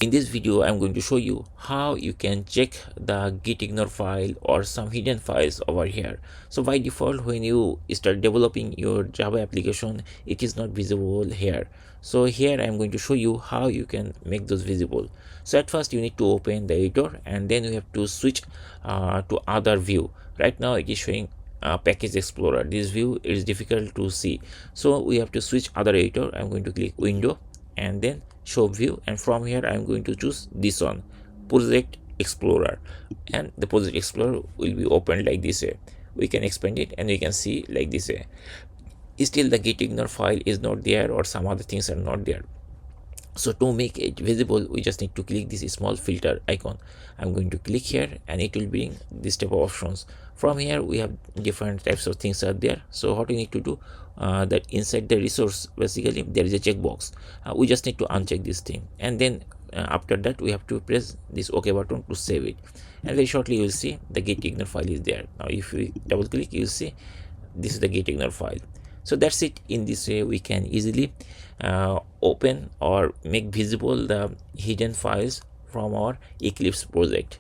In this video, I'm going to show you how you can check the gitignore file or some hidden files over here. So by default, when you start developing your Java application, it is not visible here. So here I'm going to show you how you can make those visible. So at first you need to open the editor, and then you have to switch to other view. Right now it is showing package explorer. This view is difficult to see, so we have to switch other editor. I'm going to click window and then show view, and from here I'm going to choose this one, project explorer, and the project explorer will be opened like this way. We can expand it and we can see like this way. Still the gitignore file is not there, or some other things are not there. So to make it visible, we just need to click this small filter icon. I'm going to click here and it will bring this type of options. From here we have different types of things are there. So what we need to do, that inside the resource, basically there is a checkbox. We just need to uncheck this thing, and then after that we have to press this OK button to save it, and very shortly you will see the gitignore file is there. Now if we double click, you will see this is the gitignore file. So that's it. In this way we can easily open or make visible the hidden files from our Eclipse project.